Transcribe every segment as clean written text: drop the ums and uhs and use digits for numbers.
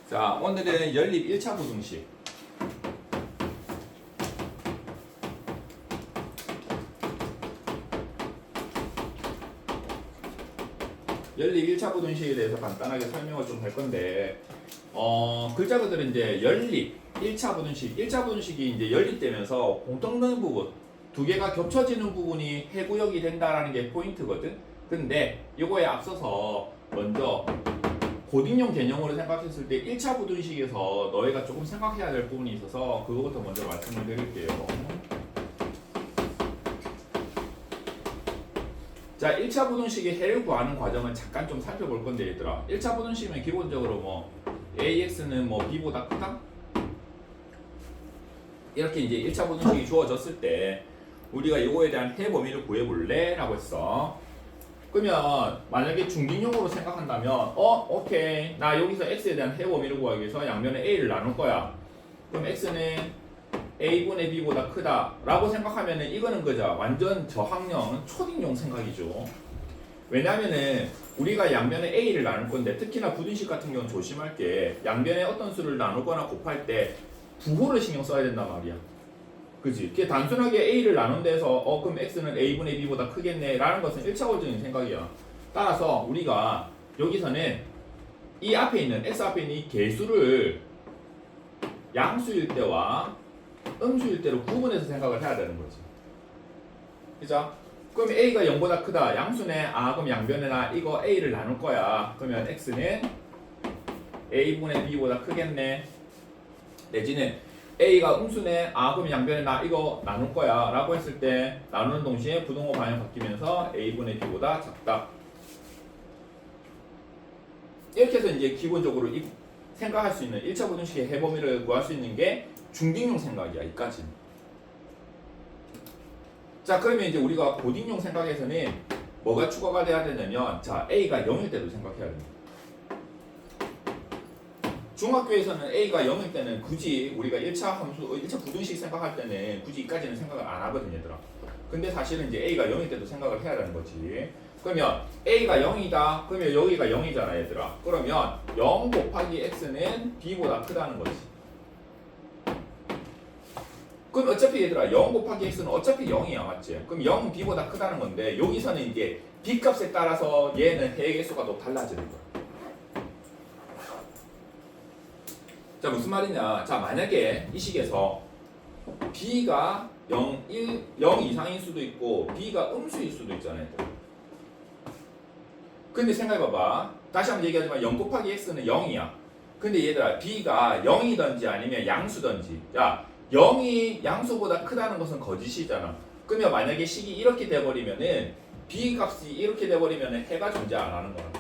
자, 오늘은 연립 1차 부등식. 연립 1차 부등식에 대해서 간단하게 설명을 좀 할 건데, 글자들은 이제 연립 1차 부등식, 1차 부등식이 이제 연립되면서 공통되는 부분, 두 개가 겹쳐지는 부분이 해구역이 된다라는 게 포인트거든. 근데 이거에 앞서서 먼저 고딩용 개념으로 생각했을 때 1차 부등식에서 너희가 조금 생각해야 될 부분이 있어서 그거부터 먼저 말씀을 드릴게요. 자, 1차 부등식의 해를 구하는 과정을 잠깐 좀 살펴볼 건데 얘들아, 1차 부등식은 기본적으로 뭐 AX는 뭐 B보다 크다? 이렇게 이제 1차 부등식이 주어졌을 때 우리가 이거에 대한 해 범위를 구해볼래? 라고 했어. 그러면 만약에 중딩용으로 생각한다면 오케이, 나 여기서 x에 대한 해 범위를 구하기 위해서 양면에 a를 나눌 거야. 그럼 x는 a분의 b보다 크다 라고 생각하면은 이거는 그죠, 완전 저항형 초딩용 생각이죠. 왜냐면은 우리가 양면에 a를 나눌 건데, 특히나 부등식 같은 경우는 조심할 게 양면에 어떤 수를 나누거나 곱할 때 부호를 신경 써야 된단 말이야. 그지? 그게 단순하게 a를 나눈 데서 그럼 x는 a분의 b보다 크겠네 라는 것은 1차원적인 생각이야. 따라서 우리가 여기서는 이 앞에 있는 x 앞에 있는 이 개수를 양수일 때와 음수일 때로 구분해서 생각을 해야 되는 거지. 그죠? 그럼 a가 0보다 크다, 양수네. 그럼 양변에 나 이거 a를 나눌 거야. 그러면 x는 a분의 b보다 크겠네. 내지는 a가 음수네. 그럼 양변에 나 이거 나눌 거야 라고 했을 때 나누는 동시에 부동호 방향 바뀌면서 a분의 b보다 작다. 이렇게 해서 이제 기본적으로 생각할 수 있는 1차 부등식의 해범위를 구할 수 있는 게 중딩용 생각이야. 이까지는. 자, 그러면 이제 우리가 고딩용 생각에서는 뭐가 추가가 돼야 되냐면, 자, a가 0일 때도 생각해야 됩니다. 중학교에서는 a가 0일 때는 굳이 우리가 1차 함수, 1차 부등식 생각할 때는 굳이 이까지는 생각을 안 하거든요, 얘들아. 근데 사실은 이제 a가 0일 때도 생각을 해야 되는 거지. 그러면 a가 0이다. 그러면 여기가 0이잖아, 얘들아. 그러면 0 곱하기 x는 b보다 크다는 거지. 그럼 어차피 얘들아 0 곱하기 x는 어차피 0이야, 맞지? 그럼 0은 b보다 크다는 건데, 여기서는 이게 b 값에 따라서 얘는 해의 개수가 또 달라지는 거야. 자, 무슨 말이냐? 자, 만약에 이 식에서 b가 0 이상일 수도 있고 b가 음수일 수도 있잖아요, 얘들아. 근데 생각해봐봐. 다시 한번 얘기하지만 0 곱하기 x는 0이야. 근데 얘들아, b가 0이든지 아니면 양수든지, 야, 0이 양수보다 크다는 것은 거짓이잖아. 그러면 만약에 식이 이렇게 돼버리면은 b 값이 이렇게 돼버리면은 해가 존재 안 하는 거야.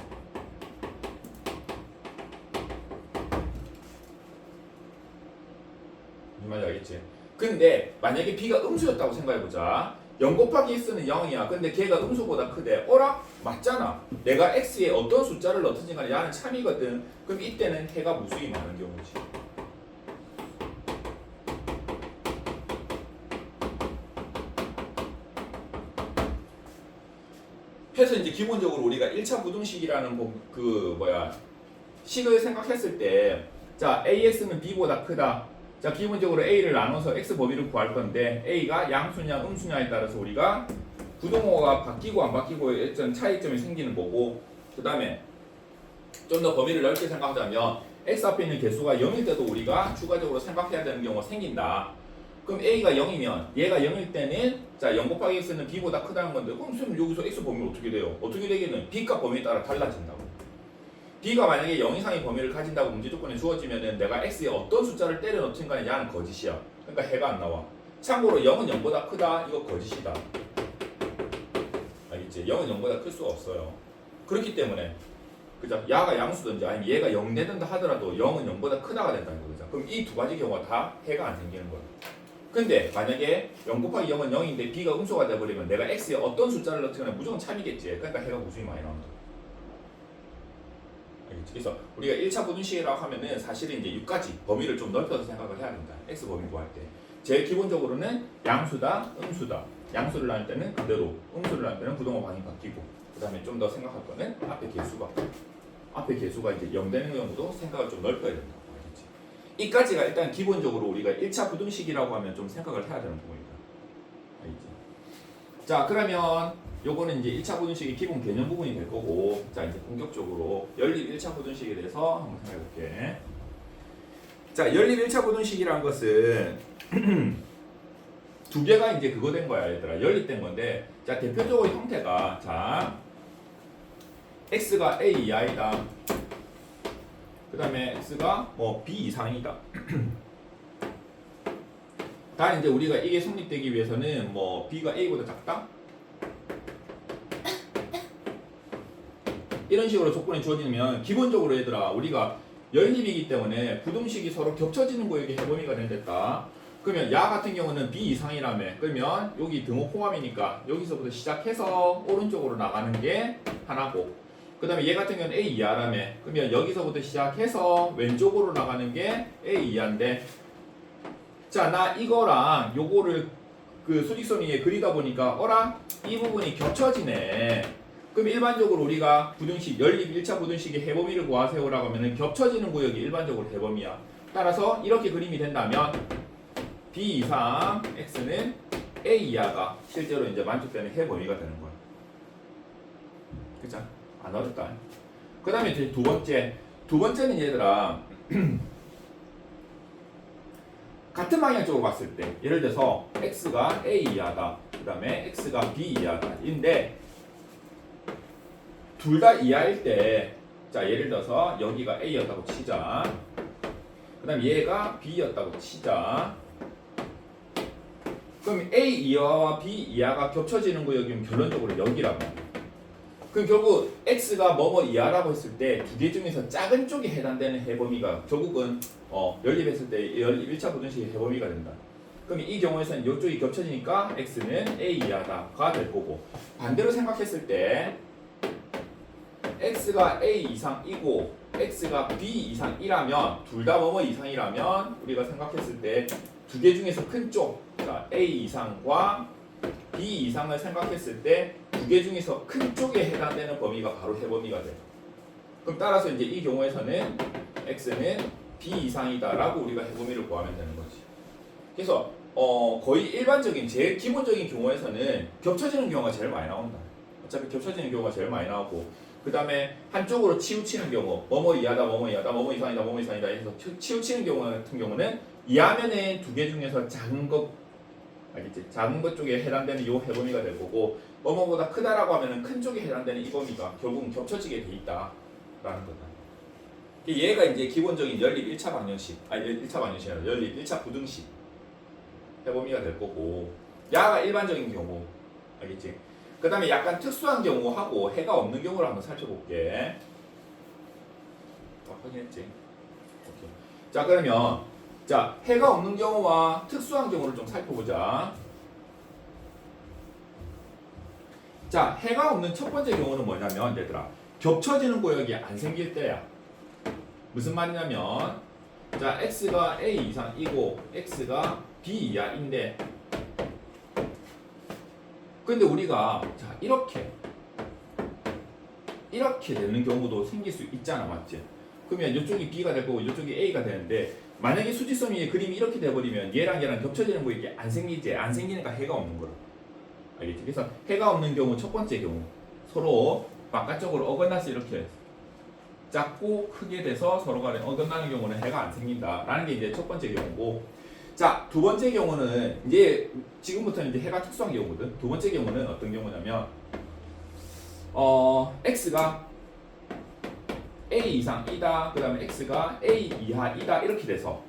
이 말이 알겠지? 근데 만약에 b가 음수였다고 생각해보자. 0 곱하기 x는 0이야. 근데 걔가 음수보다 크대. 어라? 맞잖아. 내가 x에 어떤 숫자를 넣든지 간에 야는 참이거든. 그럼 이때는 해가 무수히 많은 경우지. 그래서 이제 기본적으로 우리가 1차 부등식이라는 식을 생각했을 때, 자, ax는 b보다 크다. 자, 기본적으로 a를 나눠서 x 범위를 구할 건데, a가 양수냐 음수냐에 따라서 우리가 부동호가 바뀌고 안 바뀌고의 어떤 차이점이 생기는 거고, 그 다음에 좀 더 범위를 넓게 생각하자면 x 앞에 있는 개수가 0일 때도 우리가 추가적으로 생각해야 되는 경우가 생긴다. 그럼 a가 0이면 얘가 0일 때는, 자, 0 곱하기 x는 b보다 크다는 건데, 그럼 선생님 여기서 x 범위가 어떻게 돼요? 어떻게 되기는 b값 범위에 따라 달라진다고. b가 만약에 0 이상의 범위를 가진다고 문제 조건이 주어지면은 내가 x에 어떤 숫자를 때려 넣든 간에 야는 거짓이야. 그러니까 해가 안 나와. 참고로 0은 0보다 크다, 이거 거짓이다. 알겠지? 0은 0보다 클 수가 없어요. 그렇기 때문에, 그죠? 야가 양수든지 아니면 얘가 0 되든가 하더라도 0은 0보다 크다가 된다는 거죠. 그럼 이 두 가지 경우가 다 해가 안 생기는 거야. 근데 만약에 0 곱하기 0은 0인데 b가 음수가 돼버리면 내가 x에 어떤 숫자를 넣든 간에 무조건 참이겠지. 그러니까 해가 무수히 많이 나온다. 알겠지? 그래서 우리가 1차 부등식이라고 하면은 사실은 이제 6가지 범위를 좀 넓혀서 생각을 해야 된다. x 범위 구할 때. 제일 기본적으로는 양수다, 음수다. 양수를 나눌 때는 그대로, 음수를 나눌 때는 부동호 방향이 바뀌고, 그 다음에 좀 더 생각할 거는 앞에 개수가. 앞에 개수가 이제 0 되는 경우도 생각을 좀 넓혀야 된다. 알겠지? 이까지가 일단 기본적으로 우리가 1차 부등식이라고 하면 좀 생각을 해야 되는 부분이다. 알겠지? 자, 그러면 요거는 이제 1차 부등식의 기본 개념 부분이 될 거고, 자, 이제 본격적으로 연립 1차 부등식에 대해서 한번 생각해 볼게. 자, 연립 1차 부등식이라는 것은 두 개가 이제 그거 된 거야, 얘들아. 연립된 건데, 자, 대표적으로 형태가, 자, x가 a 이하이다. 그 다음에 x가 뭐 b 이상이다. 다 이제 우리가 이게 성립되기 위해서는 뭐 b가 a보다 작다? 이런 식으로 조건이 주어지면 기본적으로 얘들아 우리가 연립이기 때문에 부등식이 서로 겹쳐지는 구역이 해범위가 된댔다. 그러면 야 같은 경우는 b 이상이라며. 그러면 여기 등호 포함이니까 여기서부터 시작해서 오른쪽으로 나가는 게 하나고, 그 다음에 얘 같은 경우는 a 이하라며. 그러면 여기서부터 시작해서 왼쪽으로 나가는 게 a 이하인데, 자, 나 이거랑 요거를 그 수직선 위에 그리다 보니까 어라? 이 부분이 겹쳐지네. 그럼 일반적으로 우리가 부등식, 연립 1차 부등식의 해범위를 구하세요라고 하면은 겹쳐지는 구역이 일반적으로 해범위야. 따라서 이렇게 그림이 된다면 b 이상 x는 a 이하가 실제로 이제 만족되는 해범위가 되는 거야. 그죠? 안 어렵다. 그 다음에 이제 두 번째는 얘들아 같은 방향 쪽으로 봤을 때 예를 들어서 x가 a 이하다, 그 다음에 x가 b 이하다 인데 둘 다 이하일 때, 자, 예를 들어서 여기가 a였다고 치자. 그 다음 얘가 b였다고 치자. 그럼 a 이하와 b 이하가 겹쳐지는 구역이면 결론적으로 여기라고. 그럼 결국 x가 뭐뭐 이하라고 했을 때 두 개 중에서 작은 쪽에 해당되는 해범위가 결국은 연립했을 때 연립 1차 부등식의 해범위가 된다. 그럼 이 경우에서는 이쪽이 겹쳐지니까 x는 a 이하다가 될 거고, 반대로 생각했을 때 x가 a 이상이고 x가 b 이상이라면, 둘 다 뭐뭐 이상이라면 우리가 생각했을 때 두 개 중에서 큰 쪽, 자, a 이상과 b 이상을 생각했을 때 두 개 중에서 큰 쪽에 해당되는 범위가 바로 해범위가 돼요. 그럼 따라서 이제 이 경우에서는 x는 b 이상이다라고 우리가 해범위를 구하면 되는 거지. 그래서 거의 일반적인 제일 기본적인 경우에서는 겹쳐지는 경우가 제일 많이 나온다. 어차피 겹쳐지는 경우가 제일 많이 나오고, 그 다음에 한쪽으로 치우치는 경우, 뭐뭐 이하다, 뭐뭐 이하다, 뭐뭐 이상이다, 뭐뭐 이상이다 해서 치우치는 경우 같은 경우는 이하면은 두 개 중에서 작은 것, 알겠지? 작은 것 쪽에 해당되는 이 해범위가 될 거고, 뭐뭐보다 크다라고 하면은 큰 쪽에 해당되는 이 범위가 결국은 겹쳐지게 돼 있다라는 거다. 얘가 이제 기본적인 연립 1차 방정식, 아니 1차 방정식이 아니라 연립 1차 부등식 해범위가 될 거고, 야가 일반적인 경우, 알겠지? 그 다음에 약간 특수한 경우하고 해가 없는 경우를 한번 살펴볼게. 확인했지? 오케이. 자, 그러면 자, 해가 없는 경우와 특수한 경우를 좀 살펴보자. 자, 해가 없는 첫 번째 경우는 뭐냐면 얘들아, 겹쳐지는 구역이 안 생길 때야. 무슨 말이냐면, 자, x가 a 이상이고 x가 b 이하인데, 근데 우리가 자, 이렇게 되는 경우도 생길 수 있잖아, 맞지? 그러면 이쪽이 b가 될 거고 이쪽이 a가 되는데, 만약에 수직선 위에 그림이 이렇게 돼버리면 얘랑 겹쳐지는 거 이게 안 생기지. 안 생기니까 해가 없는 거라. 알겠지? 그래서 해가 없는 경우 첫 번째 경우, 서로 바깥쪽으로 어긋나서 이렇게 작고 크게 돼서 서로 간에 어긋나는 경우는 해가 안 생긴다라는 게 이제 첫 번째 경우고, 자, 두 번째 경우는 이제 지금부터는 이제 해가 특수한 경우거든. 두 번째 경우는 어떤 경우냐면 x가 a 이상이다, 그 다음에 x가 a 이하이다 이렇게 돼서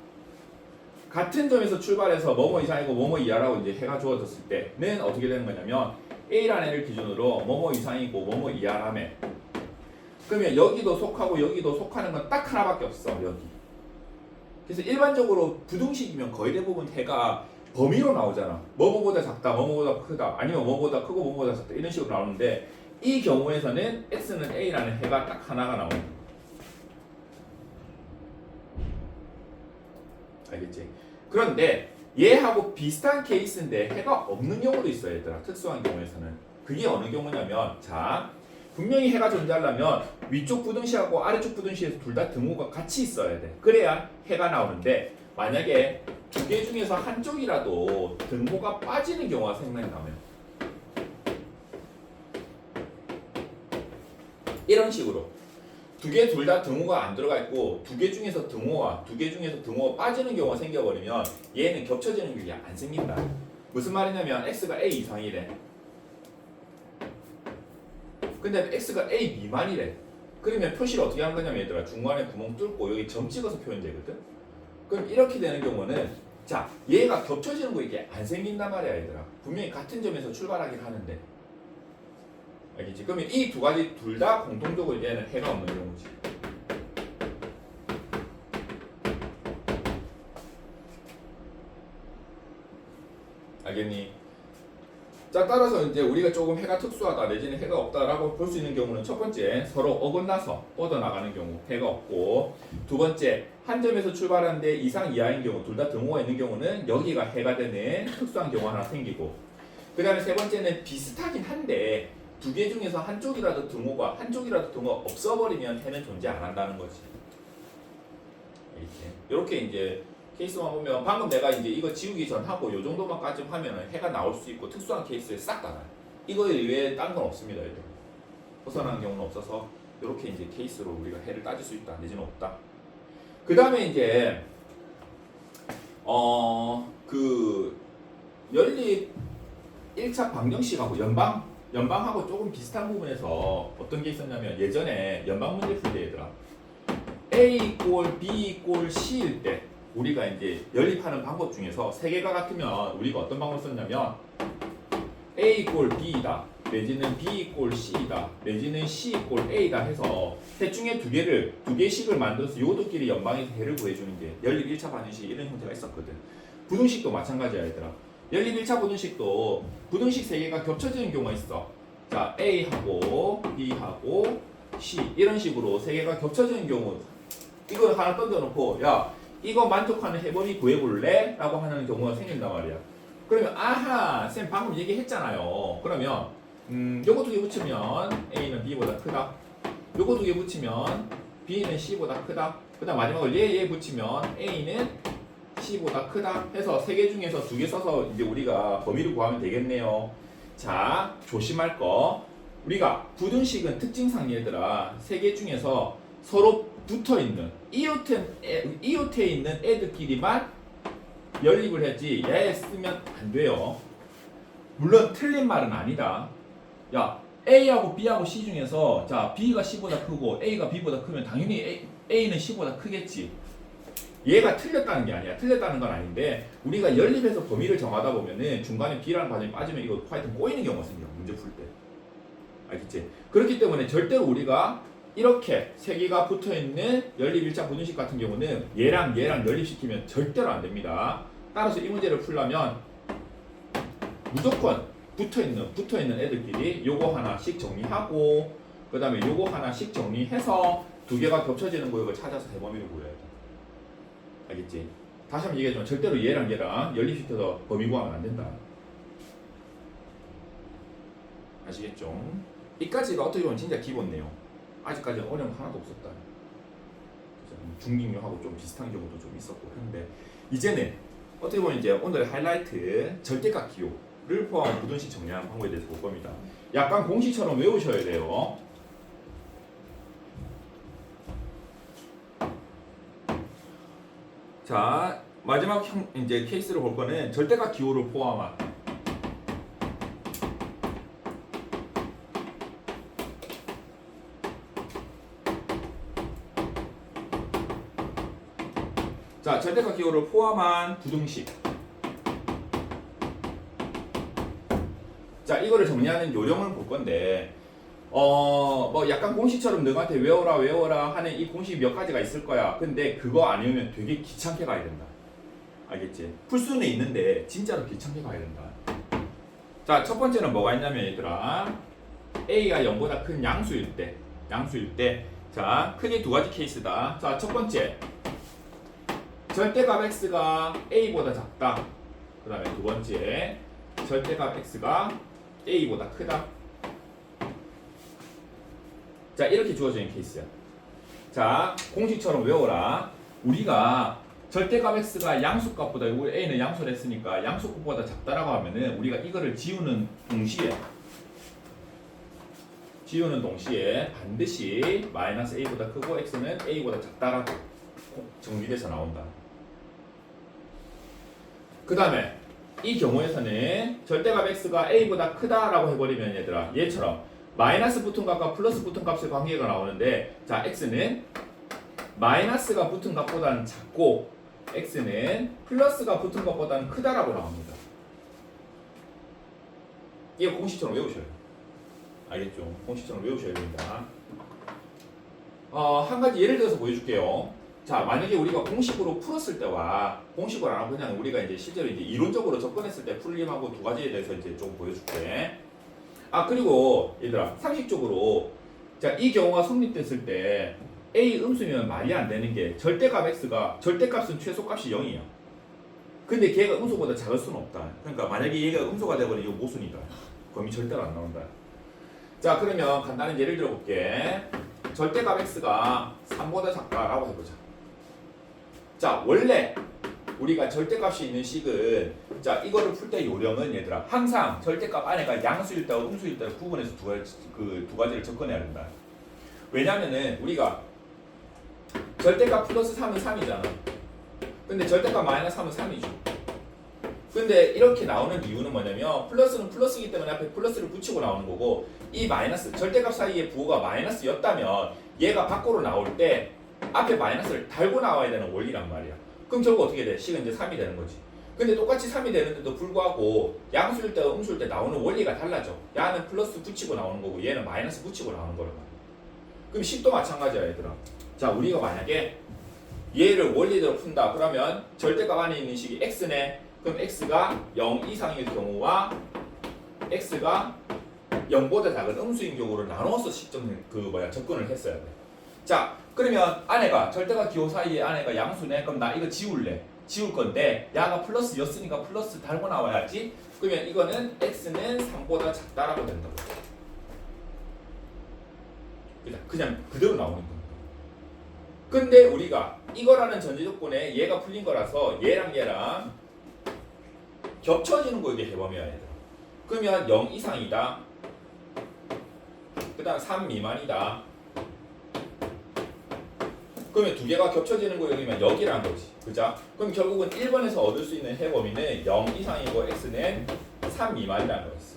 같은 점에서 출발해서 뭐뭐 이상이고 뭐뭐 이하라고 이제 해가 주어졌을 때는 어떻게 되는 거냐면 a라는 애를 기준으로 뭐뭐 이상이고 뭐뭐 이하라며. 그러면 여기도 속하고 여기도 속하는 건 딱 하나밖에 없어, 여기. 그래서 일반적으로 부등식이면 거의 대부분 해가 범위로 나오잖아. 뭐뭐보다 작다, 뭐뭐보다 크다, 아니면 뭐뭐보다 크고 뭐뭐보다 작다 이런 식으로 나오는데, 이 경우에서는 x는 a라는 해가 딱 하나가 나오는 거야. 알겠지? 그런데 얘하고 비슷한 케이스인데 해가 없는 경우도 있어요, 얘들아. 특수한 경우에서는. 그게 어느 경우냐면, 자, 분명히 해가 존재하려면 위쪽 부등시하고 아래쪽 부등시에서 둘 다 등호가 같이 있어야 돼. 그래야 해가 나오는데 만약에 두 개 중에서 한쪽이라도 등호가 빠지는 경우가 생긴다면 이런 식으로 두 개 둘 다 등호가 안 들어가 있고 두 개 중에서 등호가 빠지는 경우가 생겨버리면 얘는 겹쳐지는 게 안 생긴다. 무슨 말이냐면 x가 a 이상이래. 근데 x가 a 미만이래. 그러면 표시를 어떻게 하는 거냐면 얘들아 중간에 구멍 뚫고 여기 점 찍어서 표현되거든. 그럼 이렇게 되는 경우는 자 얘가 겹쳐지는 거 이게 안 생긴단 말이야 얘들아. 분명히 같은 점에서 출발하긴 하는데 알겠지? 그러면 이 두 가지 둘 다 공통적으로 얘는 해가 없는 경우지. 알겠니? 자 따라서 이제 우리가 조금 해가 특수하다 내지는 해가 없다라고 볼 수 있는 경우는 첫 번째 서로 어긋나서 뻗어나가는 경우 해가 없고 두 번째 한 점에서 출발하는데 이상 이하인 경우 둘 다 등호가 있는 경우는 여기가 해가 되는 특수한 경우 하나 생기고 그 다음에 세 번째는 비슷하긴 한데 두 개 중에서 한쪽이라도 등호가 없어버리면 해는 존재 안 한다는 거지. 이렇게 이제 케이스만 보면 방금 내가 이제 이거 지우기 전하고 요 정도만까지 하면은 해가 나올 수 있고 특수한 케이스에 싹 다 나요. 이거 외에 다른 건 없습니다. 얘들. 벗어나는 경우는 없어서 이렇게 이제 케이스로 우리가 해를 따질 수 있다 내지는 없다. 그 다음에 이제 그 연립 1차 방정식하고 연방하고 조금 비슷한 부분에서 어떤 게 있었냐면 예전에 연방 문제 풀 때 얘들아 A 꼴 B 꼴 C일 때 우리가 이제 연립하는 방법 중에서 세 개가 같으면 우리가 어떤 방법을 썼냐면 A 꼴 B이다 내지는 B 꼴 C이다 내지는 C 꼴 A다 해서 셋 중에 두 개씩을 만들어서 요것들끼리 연방해서 해를 구해주는 게 연립 1차 방정식 이런 형태가 있었거든. 부등식도 마찬가지야 얘들아. 연립 1차 부등식도 부등식 세 개가 겹쳐지는 경우가 있어. 자 A하고 B하고 C 이런 식으로 세 개가 겹쳐지는 경우 이걸 하나 던져놓고 야 이거 만족하는 해법이 구해볼래? 라고 하는 경우가 생긴단 말이야. 그러면 아하 쌤 방금 얘기했잖아요. 그러면 요거 두 개 붙이면 A는 B보다 크다. 요거 두 개 붙이면 B는 C보다 크다. 그 다음 마지막으로 얘 붙이면 A는 C보다 크다 해서 세 개 중에서 두 개 써서 이제 우리가 범위를 구하면 되겠네요. 자 조심할 거 우리가 부등식은 특징상 얘들아 세 개 중에서 서로 붙어있는 이웃에 있는 애들끼리만 연립을 해야지 얘 쓰면 안 돼요. 물론 틀린 말은 아니다. 야 A하고 B하고 C 중에서 자 B가 C보다 크고 A가 B보다 크면 당연히 A는 C보다 크겠지. 얘가 틀렸다는 게 아니야. 틀렸다는 건 아닌데 우리가 연립해서 범위를 정하다 보면은 중간에 B라는 과정이 빠지면 이거 하여튼 꼬이는 경우가 생겨. 문제 풀 때. 알겠지? 그렇기 때문에 절대로 우리가 이렇게 세 개가 붙어있는 연립 1차 부등식 같은 경우는 얘랑 연립시키면 절대로 안 됩니다. 따라서 이 문제를 풀려면 무조건 붙어있는 애들끼리 요거 하나씩 정리하고 그 다음에 요거 하나씩 정리해서 두 개가 겹쳐지는 구역을 찾아서 대범위를 구해야 돼. 알겠지? 다시 한번 얘기하지만 절대로 얘랑 연립시켜서 범위 구하면 안 된다. 아시겠죠? 이까지가 어떻게 보면 진짜 기본 내용. 아직까지 어려운 거 하나도 없었다. 중딩류하고 좀 비슷한 경우도 좀 있었고 한데 이제는 어떻게 보면 이제 오늘의 하이라이트 절대값 기호를 포함한 부등식 정리하는 방법에 대해서 볼 겁니다. 약간 공식처럼 외우셔야 돼요. 자 마지막 이제 케이스를 볼 거는 절대값 기호를 포함한 자, 절대값 기호를 포함한 부등식. 자, 이거를 정리하는 요령을 볼 건데, 뭐 약간 공식처럼 너한테 외워라 하는 이 공식이 몇 가지가 있을 거야. 근데 그거 안 외우면 되게 귀찮게 가야 된다. 알겠지? 풀 수는 있는데, 진짜로 귀찮게 가야 된다. 자, 첫 번째는 뭐가 있냐면, 얘들아. A가 0보다 큰 양수일 때. 자, 크게 두 가지 케이스다. 자, 첫 번째. 절대값 x가 a보다 작다. 그 다음에 두 번째 절대값 x가 a보다 크다. 자, 이렇게 주어져 있는 케이스야. 자, 공식처럼 외워라. 우리가 절대값 x가 양수값보다, 우리 a는 양수를 했으니까 양수값보다 작다라고 하면은 우리가 이거를 지우는 동시에 반드시 마이너스 a보다 크고 x는 a보다 작다라고 정리돼서 나온다. 그 다음에 이 경우에서는 절대값 x가 a보다 크다라고 해버리면 얘들아, 얘처럼 마이너스 붙은 값과 플러스 붙은 값의 관계가 나오는데, 자, x는 마이너스가 붙은 값보다는 작고 x는 플러스가 붙은 것보다는 크다라고 나옵니다. 이거 공식처럼 외우셔야 돼요. 알겠죠? 공식처럼 외우셔야 됩니다. 한 가지 예를 들어서 보여줄게요. 자, 만약에 우리가 공식으로 풀었을 때와 공식으로 안 하고 그냥 우리가 이제 실제로 이제 이론적으로 접근했을 때 풀림하고 두 가지에 대해서 이제 좀 보여줄게. 그리고 얘들아, 상식적으로 자, 이 경우가 성립됐을 때 a 음수면 말이 안 되는 게 절대값 x가 절대값은 최소값이 0이야. 근데 걔가 음수보다 작을 수는 없다. 그러니까 만약에 얘가 음수가 되버리면 이거 모순이다. 범위 절대로 안 나온다. 자, 그러면 간단한 예를 들어볼게. 절대값 x가 3보다 작다라고 해보자. 자, 원래 우리가 절대값이 있는 식은, 자, 이거를 풀 때 요령은 얘들아, 항상 절대값 안에가 양수일 때와 음수일 때를 구분해서 두 가지를 접근해야 된다. 왜냐면은 우리가 절대값 플러스 3은 3이잖아. 근데 절대값 마이너스 3은 3이죠. 근데 이렇게 나오는 이유는 뭐냐면 플러스는 플러스이기 때문에 앞에 플러스를 붙이고 나오는 거고, 이 마이너스, 절대값 사이의 부호가 마이너스였다면 얘가 밖으로 나올 때 앞에 마이너스를 달고 나와야 되는 원리란 말이야. 그럼 결국 어떻게 돼? 식은 이제 3이 되는 거지. 근데 똑같이 3이 되는데도 불구하고 양수일 때와 음수일 때 나오는 원리가 달라져. 야는 플러스 붙이고 나오는 거고 얘는 마이너스 붙이고 나오는 거란 말이야. 그럼 식도 마찬가지야, 얘들아. 자, 우리가 만약에 얘를 원리대로 푼다 그러면 절대값 안에 있는 식이 x네. 그럼 x가 0 이상일 경우와 x가 0보다 작은 음수인 경우를 나눠서 접근을 했어야 돼. 자, 그러면 안에가 절대값 기호 사이에 안에가 양수네. 그럼 나 이거 지울래. 지울 건데 야가 플러스였으니까 플러스 달고 나와야지. 그러면 이거는 x는 3보다 작다라고 된다고. 그냥 그대로 나오는 겁니다. 근데 우리가 이거라는 전제 조건에 얘가 풀린 거라서 얘랑 얘랑 겹쳐지는 거 이게 해보면 얘들아. 그러면 0 이상이다. 그 다음 3 미만이다. 그러면 두 개가 겹쳐지는 거 여기면 여기라는 거지. 그죠? 그럼 결국은 1번에서 얻을 수 있는 해범위는 0 이상이고 x는 3 미만이라는 거였어.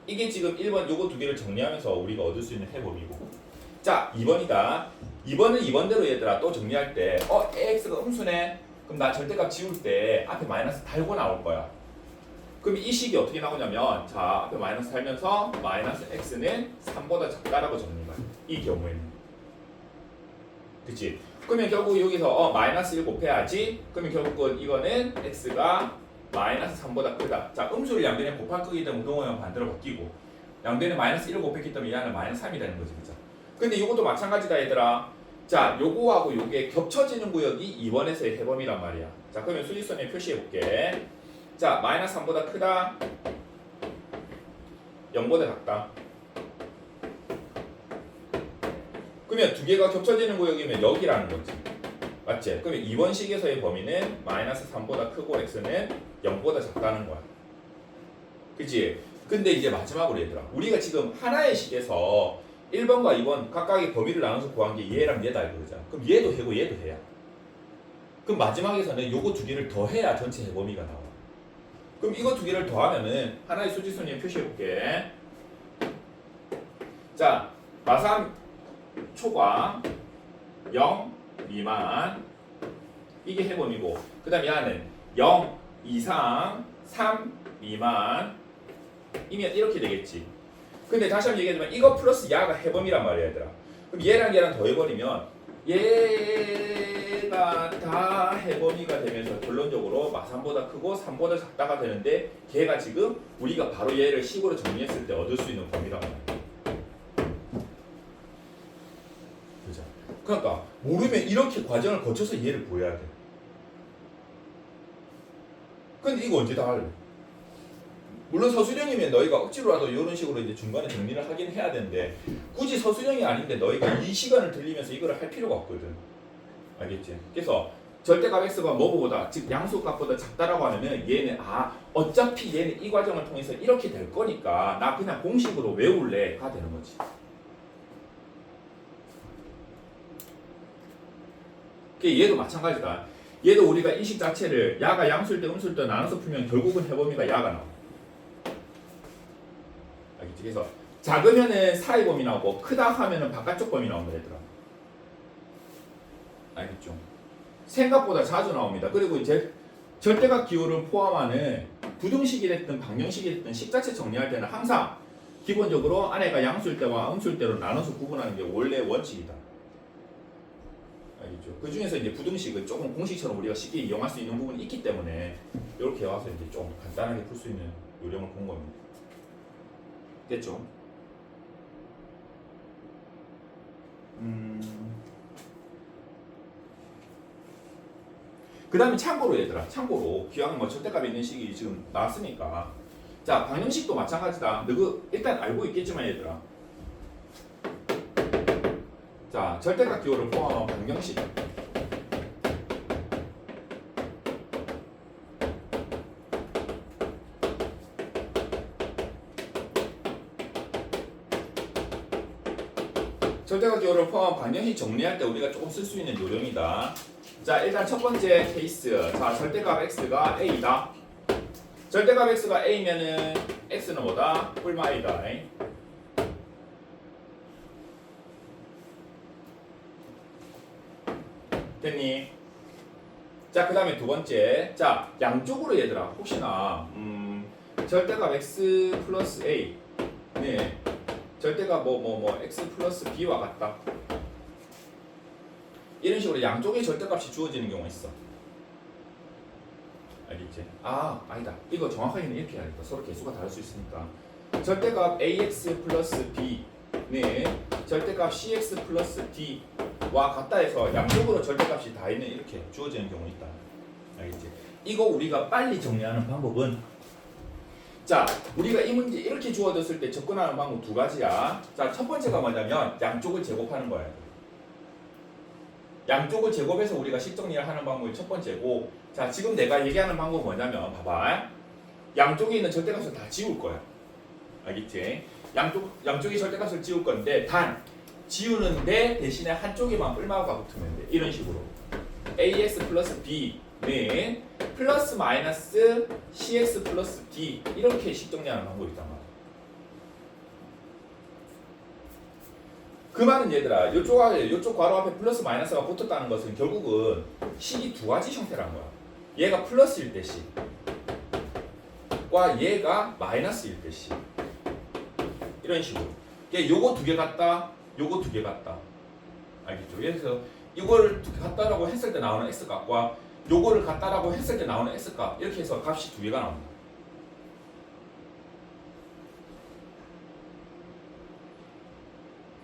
이게 지금 1번 요거 두 개를 정리하면서 우리가 얻을 수 있는 해범위고. 자, 2번이다. 2번은 2번대로 얘들아 또 정리할 때 ax가 음수네. 그럼 나 절대값 지울 때 앞에 마이너스 달고 나올 거야. 그럼 이 식이 어떻게 나오냐면, 자, 앞에 마이너스 달면서 마이너스 x는 3보다 작다라고 적는 거야. 이 경우에는. 그치? 그러면 결국 여기서 마이너스 1 곱해야지. 그러면 결국은 이거는 x가 마이너스 3보다 크다. 자, 음수를 양변에 곱할 거기 때문에 동호형 반대로 바뀌고, 양변에 마이너스 1을 곱했기 때문에 얘는 마이너스 3이 되는 거지. 그죠? 근데 이것도 마찬가지다 얘들아. 자, 요거하고 요게 겹쳐지는 구역이 2번에서의 해범이란 말이야. 자, 그러면 수직선에 표시해 볼게. 자, 마이너스 3보다 크다. 0보다 작다. 그러면 두 개가 겹쳐지는 구역이면 여기라는 거지. 맞지? 그러면 2번 식에서의 범위는 마이너스 3보다 크고 x는 0보다 작다는 거야. 그치? 근데 이제 마지막으로 얘들아, 우리가 지금 하나의 식에서 1번과 2번 각각의 범위를 나눠서 구한 게 얘랑 얘다 이거죠. 그럼 얘도 해고 얘도 해야. 그럼 마지막에서는 요거 두 개를 더해야 전체 해범위가 나와. 그럼 이거 두 개를 더하면은 하나의 수직선에 표시해 볼게. 자, 마삼 초과 0 미만 이게 해범이고, 그 다음 얘는 0 이상 3 미만 이면 이렇게 되겠지. 근데 다시 한번 얘기하지만 이거 플러스 야가 해범이란 말이야 얘들아. 그럼 얘랑 얘랑 더해버리면 얘가 다 해범위가 되면서 결론적으로 마삼보다 크고 3보다 작다가 되는데 걔가 지금 우리가 바로 얘를 식으로 정리했을 때 얻을 수 있는 범위란 말이야. 그죠? 그러니까 모르면 이렇게 과정을 거쳐서 얘를 구해야 돼. 근데 이거 언제 다 할래? 물론 서술형이면 너희가 억지로라도 이런 식으로 이제 중간에 정리를 하긴 해야 되는데 굳이 서술형이 아닌데 너희가 이 시간을 들리면서 이거를 할 필요가 없거든. 알겠지? 그래서 절대값 x가 뭐보다 즉 양수값보다 작다라고 하면은 얘는 어차피 얘는 이 과정을 통해서 이렇게 될 거니까 나 그냥 공식으로 외울래가 되는 거지. 얘도 마찬가지다. 얘도 우리가 이 식 자체를 야가 양수일 때 음수일 때 나눠서 풀면 결국은 해범위가 야가 나와. 알겠지? 그래서 작으면은 사이 범위 나오고 크다 하면은 바깥쪽 범위 나온다 얘들아. 알겠죠? 생각보다 자주 나옵니다. 그리고 이제 절대값 기호를 포함하는 부등식이 됐든 방정식이 됐든 식 자체 정리할 때는 항상 기본적으로 안에가 양수일 때와 음수일 때로 나눠서 구분하는 게 원래 원칙이다. 알겠죠? 그 중에서 이제 부등식은 조금 공식처럼 우리가 쉽게 이용할 수 있는 부분이 있기 때문에 이렇게 와서 이제 좀 간단하게 풀 수 있는 요령을 본 겁니다. 됐죠? 그 다음에 참고로 얘들아, 참고로 기왕 뭐 절대값이 있는 식이 지금 나왔으니까 자 방정식도 마찬가지다. 너그 일단 알고 있겠지만 얘들아, 자 절대값 기호를 포함한 방정식 절대값 기호를 포함한 방정식 정리할 때 우리가 조금 쓸 수 있는 요령이다. 자 일단 첫 번째 케이스, 자 절대값 x가 a다. 절대값 x가 a면은 x는 뭐다? 뿔마 a다. 됐니? 자 그 다음에 두 번째, 자 양쪽으로 얘들아 혹시나 절대값 x 플러스 a 네 절대값 x 플러스 b와 같다 이런 식으로 양쪽에 절대값이 주어지는 경우가 있어. 알겠지? 아니다. 이거 정확하게는 이렇게 해야겠다. 서로 개수가 다를 수 있으니까. 절대값 ax 플러스 b는 절대값 cx 플러스 d와 같다 해서 양쪽으로 절대값이 다 있는 이렇게 주어지는 경우 있다. 알겠지? 이거 우리가 빨리 정리하는 방법은 자 우리가 이 문제 이렇게 주어졌을 때 접근하는 방법 두 가지야. 자 첫 번째가 뭐냐면 양쪽을 제곱하는 거야. 양쪽을 제곱해서 우리가 식 정리를 하는 방법이 첫 번째고, 자 지금 내가 얘기하는 방법은 뭐냐면 봐봐, 양쪽에 있는 절대값을 다 지울 거야. 알겠지? 양쪽에 절대값을 지울 건데 단 지우는데 대신에 한쪽에만 뿔마가 붙으면 돼. 이런 식으로 ax 플러스 b는 플러스 마이너스 cx 플러스 d 이렇게 식 정리하는 방법이 있단 말이야. 그 말은 얘들아, 요쪽 괄호 앞에 플러스 마이너스가 붙었다는 것은 결국은 식이 두 가지 형태란 거야. 얘가 플러스일 때 식과 얘가 마이너스일 때 식. 이런 식으로. 요거 두 개 같다, 요거 두 개 같다. 알겠죠? 그래서 이거를 두 개 같다라고 했을 때 나오는 x값과 요거를 같다라고 했을 때 나오는 x값 이렇게 해서 값이 두 개가 나옵니다.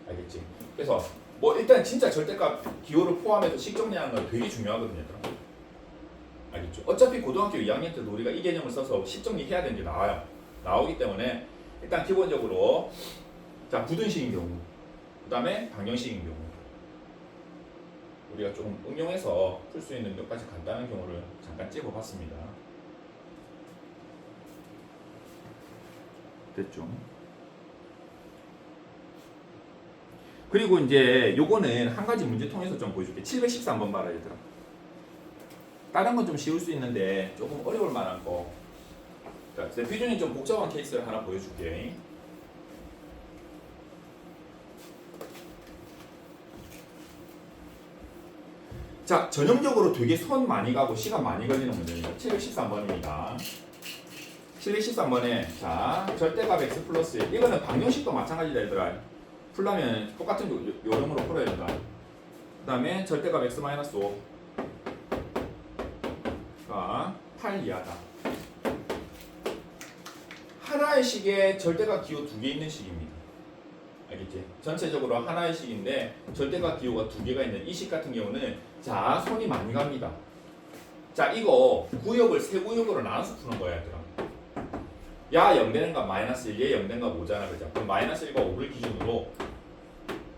알겠지? 그래서 뭐 일단 진짜 절대값 기호를 포함해서 식 정리하는 건 되게 중요하거든요. 얘들아. 알겠죠? 어차피 고등학교 2학년 때도 우리가 이 개념을 써서 식 정리해야 되는 게 나오기 때문에 일단 기본적으로 자 부등식인 경우, 그 다음에 방정식인 경우 우리가 조금 응용해서 풀 수 있는 몇 가지 간단한 경우를 잠깐 찍어봤습니다. 됐죠? 그리고 이제 요거는 한 가지 문제 통해서 좀 보여줄게. 713번 봐라 얘들아. 다른 건 좀 쉬울 수 있는데 조금 어려울 만한 거. 자, 비중이 좀 복잡한 케이스를 하나 보여줄게. 자, 전형적으로 되게 손 많이 가고 시간 많이 걸리는 문제입니다. 713번입니다. 713번에 자 절대값 x 플러스 1. 이거는 방정식도 마찬가지다 얘들아. 풀려면 똑같은 요령으로 풀어야 된다. 그 다음에 절대값 x 마이너스 5가 8 이하다. 하나의 식에 절대값 기호 두 개 있는 식입니다. 알겠지? 전체적으로 하나의 식인데 절대값 기호가 두 개가 있는 이 식 같은 경우는 자 손이 많이 갑니다. 자 이거 구역을 세 구역으로 나눠서 푸는 거야 얘들아. 야 0되는 값 마이너스 1, 얘 0되는 값 5잖아. 그죠? 그럼 마이너스 1과 5를 기준으로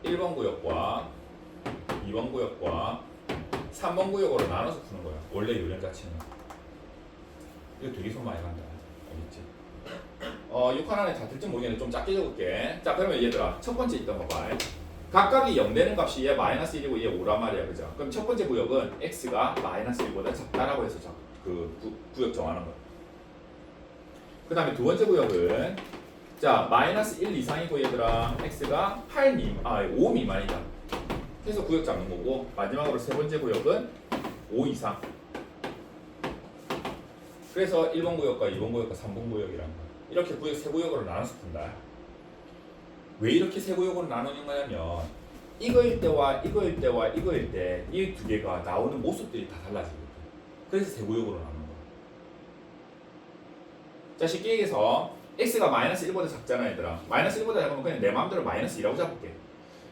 1번 구역과 2번 구역과 3번 구역으로 나눠서 푸는 거야. 원래 요령 자체는. 이거 되게 손 많이 간다. 알겠지? 6칸 안에 다 될지 모르겠는데 좀 작게 적을게. 자, 그러면 얘들아, 첫 번째 있던 거 봐. 각각이 0 되는 값이 얘 마이너스 1이고 얘 5란 말이야. 그죠? 그럼 첫 번째 구역은 x가 마이너스 1보다 작다라고 해서 구역 정하는 거야. 그 다음에 두 번째 구역은 자, 마이너스 1 이상이고 얘들아, x가 5 미만이다. 그래서 구역 잡는 거고, 마지막으로 세 번째 구역은 5 이상. 그래서 1번 구역과 2번 구역과 3번 구역이란 거야. 이렇게 구역 세 구역으로 나눠서 푼다. 왜 이렇게 세 구역으로 나누는 거냐면 이거일 때와 이거일 때와 이거일 때 이 두 개가 나오는 모습들이 다 달라지거든. 그래서 세 구역으로 나누는 거야. 자, 쉽게 얘기해서 x가 마이너스 1보다 작잖아 얘들아. 마이너스 1보다 작으면 그냥 내 마음대로 마이너스 2라고 잡을게.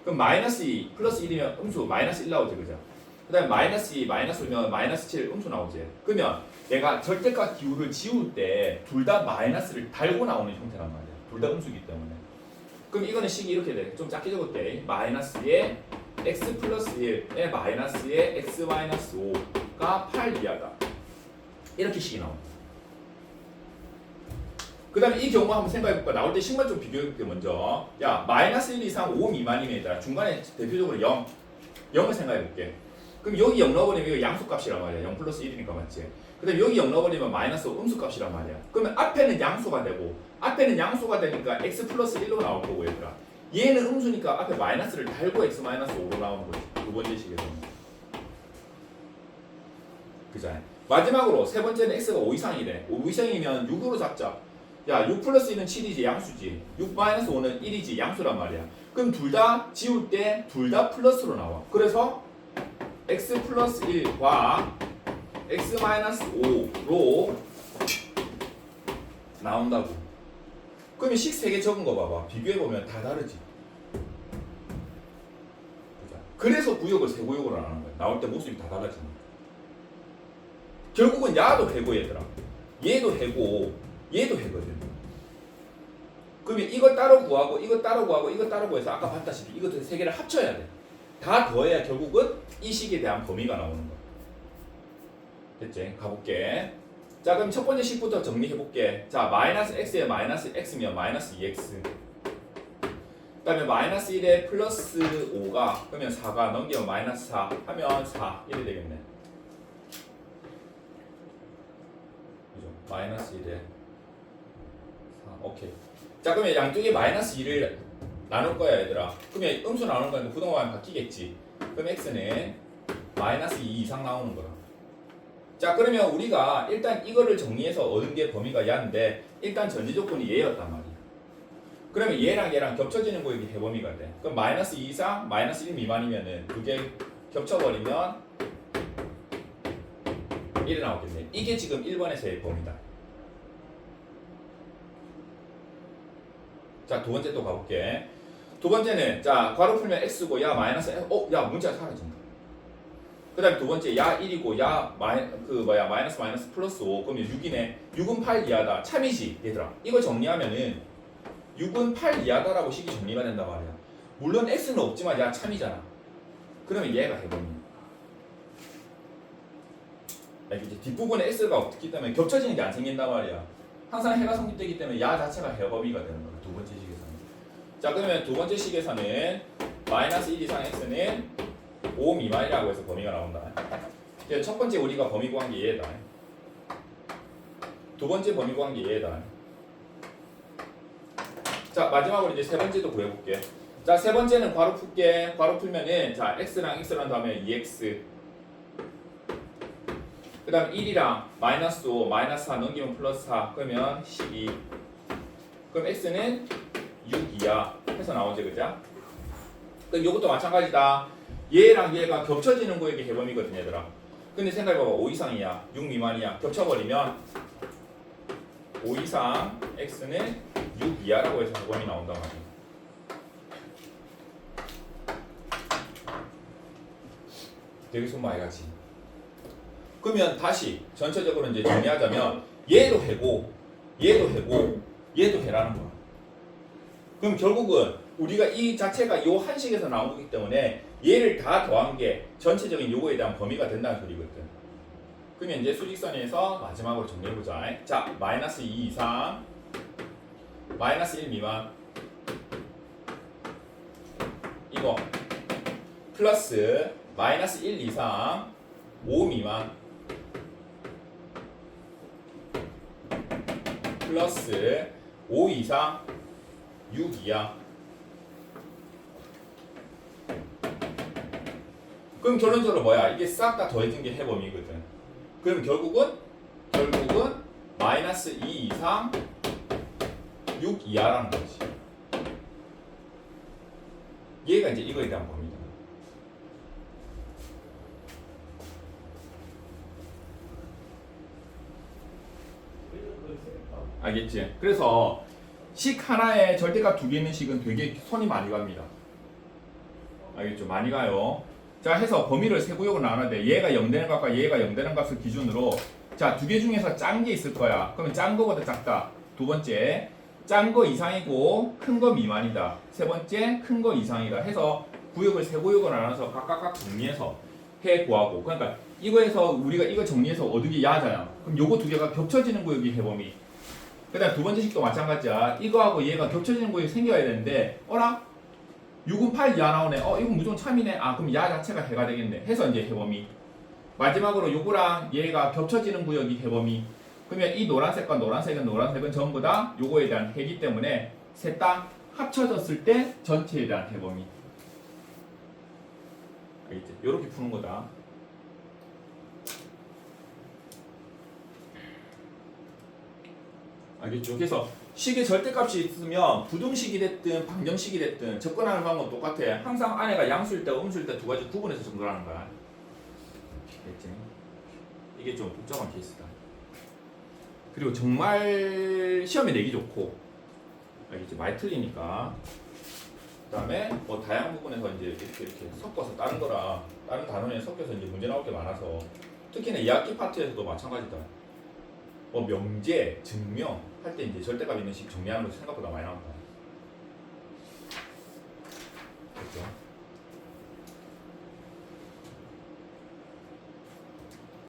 그럼 마이너스 2 플러스 1이면 음수 마이너스 1 나오지, 그죠? 그 다음에 마이너스 2 마이너스 5면 마이너스 7 음수 나오지. 그러면 내가 절대값 기울을 지울 때 둘 다 마이너스를 달고 나오는 형태란 말이야. 둘 다 음수이기 때문에. 그럼 이거는 식이 이렇게 돼. 좀 작게 적을게. 마이너스에 x 플러스 1에 마이너스에 x 마이너스 5가 8 이하다. 이렇게 식이 나온다. 그 다음에 이 경우 한번 생각해볼까? 나올 때 식만 좀 비교해볼게. 먼저 야 마이너스 1 이상 5 미만이면 얘들아 중간에 대표적으로 0을 생각해볼게. 그럼 여기 0 넣어버리면 이거 양수값이란 말이야. 0 플러스 1이니까 맞지? 그 다음에 여기 0 넣어버리면 마이너스 음수값이란 말이야. 그러면 앞에는 양수가 되고 앞에는 양수가 되니까 x 플러스 1로 나올 거고 얘들아. 얘는 음수니까 앞에 마이너스를 달고 x 마이너스 5로 나오는 거지. 두 번째 식에서는. 그죠? 마지막으로 세 번째는 x가 5 이상이래. 5 이상이면 6으로 잡자. 야, 6 플러스 1은 7이지, 양수지. 6 마이너스 5는 1이지, 양수란 말이야. 그럼 둘 다 지울 때 둘 다 플러스로 나와. 그래서 x 플러스 1과 x 마이너스 5로 나온다고. 그러면 식 3개 적은 거 봐봐. 비교해보면 다 다르지. 그래서 구역을 세 구역으로 나누는 거야. 나올 때 모습이 다 달라지는 거야. 결국은 야도 해고 얘들아. 얘도 해고 얘도 해거든. 그러면 이거 따로 구하고 이거 따로 구하고 이거 따로 구해서 아까 봤다시피 이것들 세 개를 합쳐야 돼. 다 더해야 결국은 이 식에 대한 범위가 나오는 거야. 됐지? 가볼게. 자, 그럼 첫 번째 식부터 정리해볼게. 자, 마이너스 x에 마이너스 x면 마이너스 2x. 그 다음에 마이너스 1에 플러스 5가 그러면 4가 넘기면 마이너스 4 하면 4 이래 되겠네. 그죠? 마이너스 1에 4 오케이. 자, 그러면 양쪽에 마이너스 2를 나눌 거야 얘들아. 그러면 음수 나오는 거는 부동만 바뀌겠지. 그럼 x는 마이너스 2 이상 나오는 거야. 자, 그러면 우리가 일단 이거를 정리해서 얻은 게 범위가 야인데 일단 전제 조건이 얘였단 말이야. 그러면 얘랑 얘랑 겹쳐지는 구역이 해범위가 돼. 그럼 마이너스 2 이상 마이너스 1 미만이면은 그게 겹쳐버리면 1이 나오겠네. 이게 지금 1번에서의 범위다. 자, 두 번째 또 가볼게. 두 번째는 자 괄호 풀면 x고 야 마이너스 야 문자가 사라진다. 그 다음에 두 번째 야 1이고 야 마이너스 마이너스 플러스 5 그러면 6이네. 6은 8 이하다. 참이지 얘들아. 이거 정리하면은 6은 8 이하다라고 식이 정리가 된단 말이야. 물론 x는 없지만 야 참이잖아. 그러면 얘가 해범위야. 이제 뒷부분에 x가 없기 때문에 겹쳐지는 게 안 생긴단 말이야. 항상 해가 성립되기 때문에 야 자체가 해범위가 되는 거야. 두 번째 식에서는. 자, 그러면 두 번째 식에서는 마이너스 1 이상 x는 5 미만이라고 해서 범위가 나온다. 첫 번째 우리가 범위 구한 게 얘다. 두 번째 범위 구한 게 얘다. 자, 마지막으로 이제 세 번째도 구해볼게. 자, 세 번째는 괄호 풀게. 괄호 풀면은 자 x랑 x랑 다음에 2x 그 다음 1이랑 마이너스 5 마이너스 4 넘기면 플러스 4 그러면 12 그럼 x는 6 이하 해서 나오지 그죠? 그럼 이것도 마찬가지다. 얘랑 얘가 겹쳐지는 구역이 해범이거든 얘들아. 근데 생각해봐봐. 5 이상이야 6 미만이야 겹쳐버리면 5 이상 x는 6 이하라고 해서 해범이 나온단 말이야. 되게 손 많이 가지. 그러면 다시 전체적으로 이제 정리하자면 얘도 해고 얘도 해고 얘도 해라는 거야. 그럼 결국은 우리가 이 자체가 요 한식에서 나온 거기 때문에 얘를 다 더한 게 전체적인 요거에 대한 범위가 된다는 소리거든. 그러면 이제 수직선에서 마지막으로 정리해보자. 자, 마이너스 2 이상, 마이너스 1 미만, 이거 플러스 마이너스 1 이상, 5 미만, 플러스 5 이상, 6 이하. 그럼 결론적으로 뭐야? 이게 싹 다 더해진 게 해범이거든. 그럼 결국은 마이너스 2 이상 6 이하라는 거지. 얘가 이제 이거에 대한 범위다. 알겠지? 그래서 식 하나에 절대값 두 개 있는 식은 되게 손이 많이 갑니다. 알겠죠? 많이 가요. 자, 해서 범위를 세 구역으로 나누는데 얘가 0 되는 값과 얘가 0 되는 값을 기준으로 자, 두 개 중에서 짠 게 있을 거야. 그러면 짠 거보다 작다. 두 번째, 짠 거 이상이고 큰 거 미만이다. 세 번째, 큰 거 이상이다. 해서 구역을 세 구역으로 나눠서 각각 정리해서 해 구하고. 그러니까 이거에서 우리가 이거 정리해서 얻은 게 야자야. 그럼 요거 두 개가 겹쳐지는 구역이 해범위. 그다음 두 번째 식도 마찬가지야. 이거하고 얘가 겹쳐지는 구역이 생겨야 되는데 어라? 6은 8 이하 나오네. 이건 무조건 참이네. 그럼 야 자체가 해가 되겠네. 해서 이제 해범위. 마지막으로 요거랑 얘가 겹쳐지는 구역이 해범위. 그러면 이 노란색과 노란색은 전부 다 요거에 대한 해기 때문에 셋 다 합쳐졌을 때 전체에 대한 해범위. 알겠지? 요렇게 푸는 거다. 알겠죠? 그래서 식의 절대값이 있으면 부등식이 됐든 방정식이 됐든 접근하는 방법은 똑같아. 항상 안에가 양수일 때 음수일 때 두 가지 구분해서 접근하는 거야. 알겠지? 이게 좀 복잡한 케이스다. 그리고 정말 시험에 내기 좋고, 알겠지? 많이 틀리니까. 그 다음에 뭐 다양한 부분에서 이제 이렇게 섞어서 다른 단원에 섞여서 이제 문제 나올 게 많아서 특히나 2학기 파트에서도 마찬가지다. 뭐 명제, 증명 할 때 이제 절대값 있는 식 정리하는 것도 생각보다 많이 나온다.